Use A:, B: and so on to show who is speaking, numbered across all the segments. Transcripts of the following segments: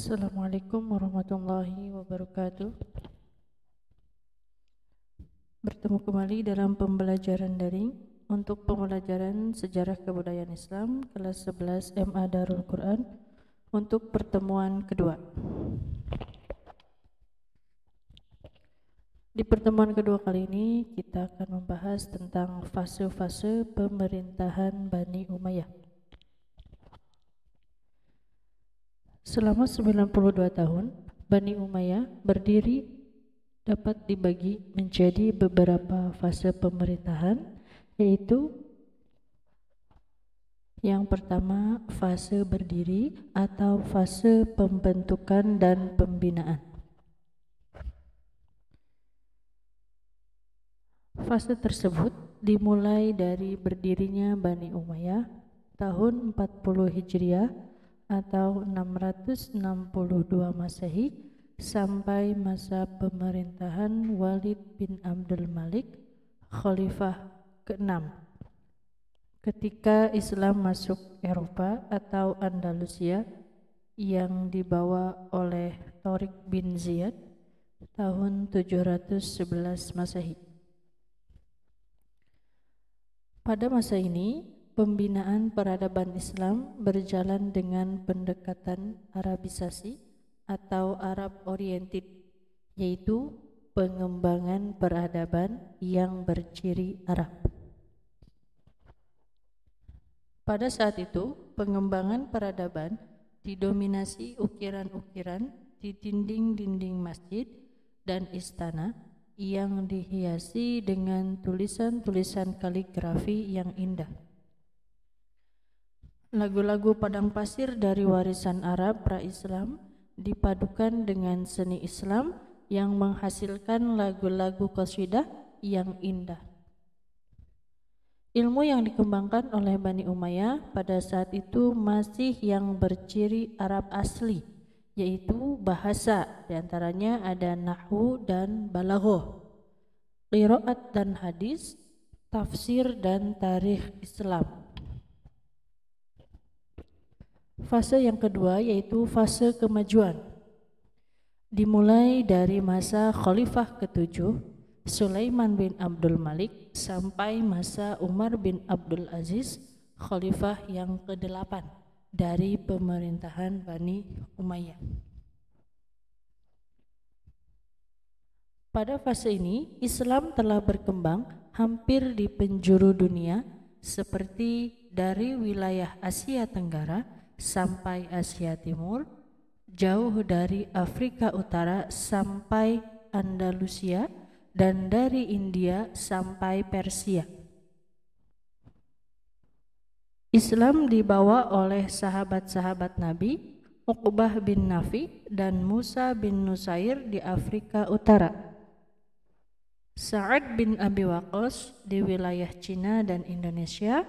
A: Assalamualaikum warahmatullahi wabarakatuh. Bertemu kembali dalam pembelajaran daring untuk pembelajaran Sejarah Kebudayaan Islam kelas 11 MA Darul Quran untuk pertemuan kedua. Di pertemuan kedua kali ini kita akan membahas tentang fase-fase pemerintahan Bani Umayyah. Selama 92 tahun, Bani Umayyah berdiri dapat dibagi menjadi beberapa fase pemerintahan, yaitu yang pertama fase berdiri atau fase pembentukan dan pembinaan. Fase tersebut dimulai dari berdirinya Bani Umayyah tahun 40 Hijriah atau 662 Masehi sampai masa pemerintahan Walid bin Abdul Malik, Khalifah ke-6. Ketika Islam masuk Eropa atau Andalusia yang dibawa oleh Tariq bin Ziyad tahun 711 Masehi. Pada masa ini, pembinaan peradaban Islam berjalan dengan pendekatan Arabisasi atau Arab Oriented, yaitu pengembangan peradaban yang berciri Arab. Pada saat itu, pengembangan peradaban didominasi ukiran-ukiran di dinding-dinding masjid dan istana yang dihiasi dengan tulisan-tulisan kaligrafi yang indah. Lagu-lagu padang pasir dari warisan Arab pra-Islam dipadukan dengan seni Islam yang menghasilkan lagu-lagu qasidah yang indah. Ilmu yang dikembangkan oleh Bani Umayyah pada saat itu masih yang berciri Arab asli, yaitu bahasa, diantaranya ada nahwu dan balaghah, qiraat dan hadis, tafsir dan tarikh Islam. Fase yang kedua yaitu fase kemajuan. Dimulai dari masa Khalifah ke-7 Sulaiman bin Abdul Malik sampai masa Umar bin Abdul Aziz, Khalifah yang ke-8 dari pemerintahan Bani Umayyah. Pada fase ini, Islam telah berkembang hampir di penjuru dunia seperti dari wilayah Asia Tenggara sampai Asia Timur, jauh dari Afrika Utara sampai Andalusia, dan dari India sampai Persia. Islam dibawa oleh sahabat-sahabat Nabi, Uqbah bin Nafi dan Musa bin Nusair di Afrika Utara, Sa'ad bin Abi Waqqas di wilayah Cina dan Indonesia,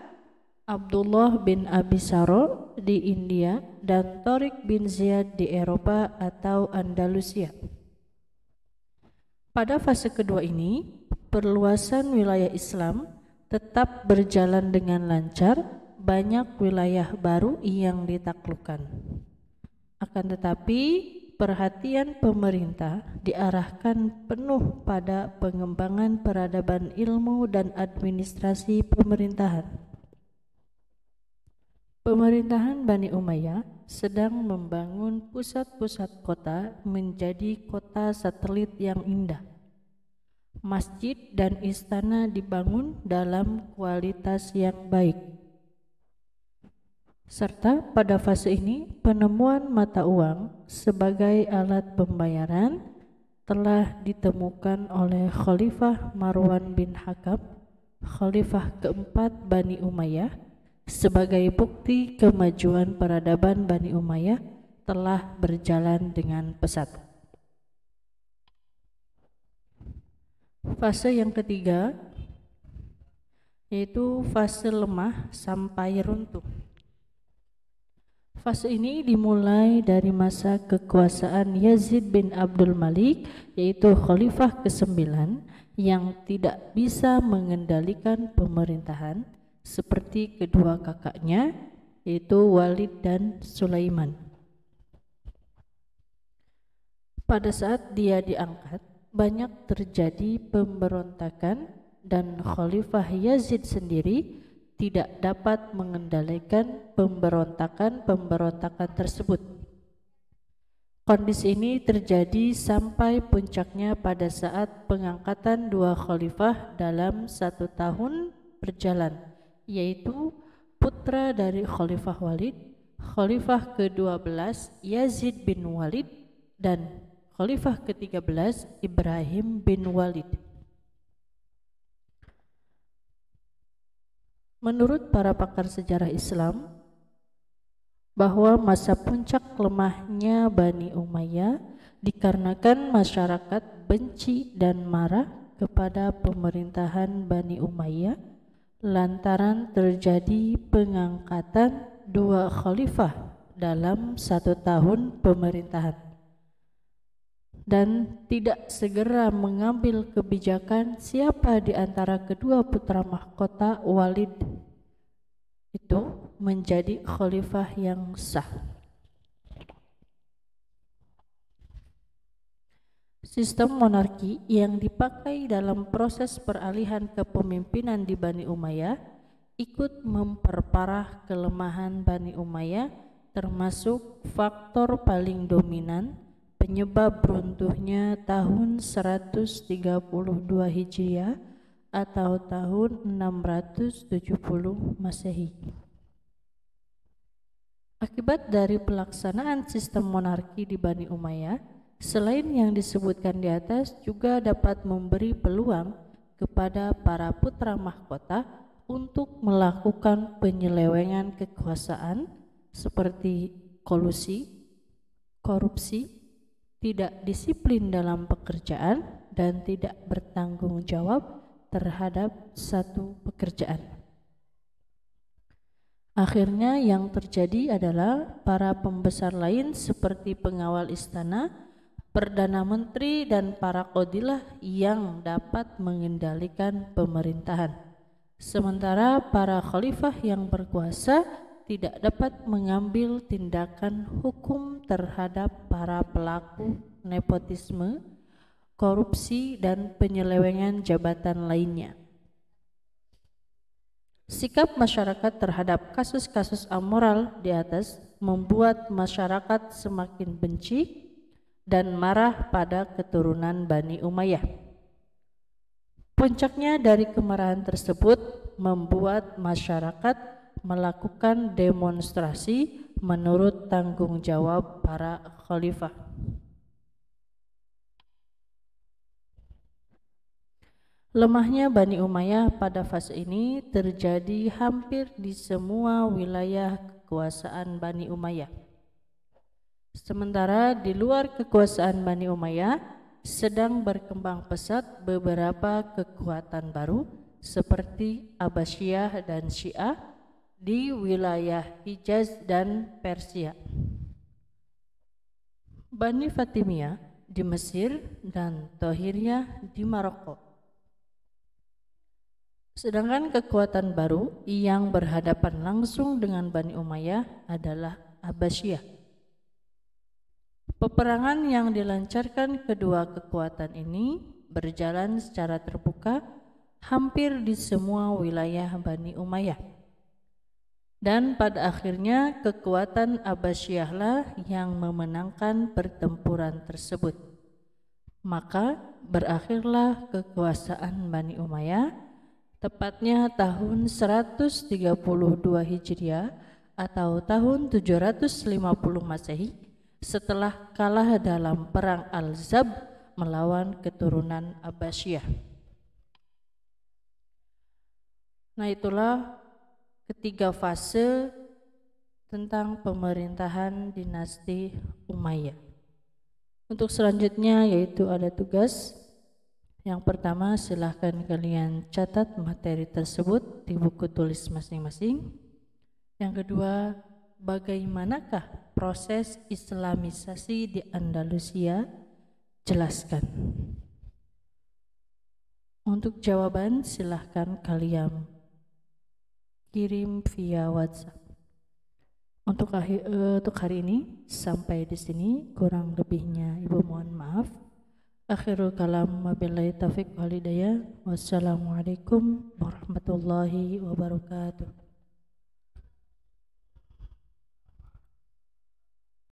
A: Abdullah bin Abi Saro di India, dan Tariq bin Ziyad di Eropa atau Andalusia. Pada fase kedua ini, perluasan wilayah Islam tetap berjalan dengan lancar, banyak wilayah baru yang ditaklukkan. Akan tetapi, perhatian pemerintah diarahkan penuh pada pengembangan peradaban ilmu dan administrasi pemerintahan. Pemerintahan Bani Umayyah sedang membangun pusat-pusat kota menjadi kota satelit yang indah. Masjid dan istana dibangun dalam kualitas yang baik. Serta pada fase ini penemuan mata uang sebagai alat pembayaran telah ditemukan oleh Khalifah Marwan bin Hakam, Khalifah keempat Bani Umayyah, sebagai bukti kemajuan peradaban Bani Umayyah telah berjalan dengan pesat. Fase yang ketiga yaitu fase lemah sampai runtuh. Fase ini dimulai dari masa kekuasaan Yazid bin Abdul Malik, yaitu Khalifah ke-9 yang tidak bisa mengendalikan pemerintahan seperti kedua kakaknya, yaitu Walid dan Sulaiman. Pada saat dia diangkat, banyak terjadi pemberontakan dan Khalifah Yazid sendiri tidak dapat mengendalikan pemberontakan tersebut. Kondisi ini terjadi sampai puncaknya pada saat pengangkatan dua khalifah dalam 1 tahun berjalan, yaitu putra dari Khalifah Walid, Khalifah ke-12 Yazid bin Walid, dan Khalifah ke-13 Ibrahim bin Walid. Menurut para pakar sejarah Islam, bahwa masa puncak lemahnya Bani Umayyah dikarenakan masyarakat benci dan marah kepada pemerintahan Bani Umayyah lantaran terjadi pengangkatan dua khalifah dalam 1 tahun pemerintahan dan tidak segera mengambil kebijakan siapa di antara kedua putra mahkota Walid itu menjadi khalifah yang sah. Sistem monarki yang dipakai dalam proses peralihan kepemimpinan di Bani Umayyah ikut memperparah kelemahan Bani Umayyah, termasuk faktor paling dominan penyebab runtuhnya tahun 132 Hijriah atau tahun 670 Masehi. Akibat dari pelaksanaan sistem monarki di Bani Umayyah, selain yang disebutkan di atas, juga dapat memberi peluang kepada para putra mahkota untuk melakukan penyelewengan kekuasaan seperti kolusi, korupsi, tidak disiplin dalam pekerjaan, dan tidak bertanggung jawab terhadap satu pekerjaan. Akhirnya yang terjadi adalah para pembesar lain seperti pengawal istana, perdana menteri, dan para qadilah yang dapat mengendalikan pemerintahan. Sementara para khalifah yang berkuasa tidak dapat mengambil tindakan hukum terhadap para pelaku nepotisme, korupsi, dan penyelewengan jabatan lainnya. Sikap masyarakat terhadap kasus-kasus amoral di atas membuat masyarakat semakin benci dan marah pada keturunan Bani Umayyah. Puncaknya dari kemarahan tersebut membuat masyarakat melakukan demonstrasi menurut tanggung jawab para khalifah. Lemahnya Bani Umayyah pada fase ini terjadi hampir di semua wilayah kekuasaan Bani Umayyah. Sementara di luar kekuasaan Bani Umayyah sedang berkembang pesat beberapa kekuatan baru seperti Abbasiyah dan Syiah di wilayah Hijaz dan Persia, Bani Fatimiyah di Mesir, dan Tohiriyah di Maroko. Sedangkan kekuatan baru yang berhadapan langsung dengan Bani Umayyah adalah Abbasiyah. Peperangan yang dilancarkan kedua kekuatan ini berjalan secara terbuka hampir di semua wilayah Bani Umayyah. Dan pada akhirnya kekuatan Abbasiyahlah yang memenangkan pertempuran tersebut. Maka berakhirlah kekuasaan Bani Umayyah tepatnya tahun 132 Hijriah atau tahun 750 Masehi setelah kalah dalam perang Al-Zab melawan keturunan Abbasiyah. Nah, itulah ketiga fase tentang pemerintahan dinasti Umayyah. Untuk selanjutnya yaitu ada tugas. Yang pertama, silahkan kalian catat materi tersebut di buku tulis masing-masing. Yang kedua, bagaimanakah proses Islamisasi di Andalusia? Jelaskan. Untuk jawaban silahkan kalian kirim via WhatsApp. Untuk hari ini sampai di sini, kurang lebihnya Ibu mohon maaf. Akhirul kalam wabillahi taufiq wal hidayah. Wassalamualaikum warahmatullahi wabarakatuh.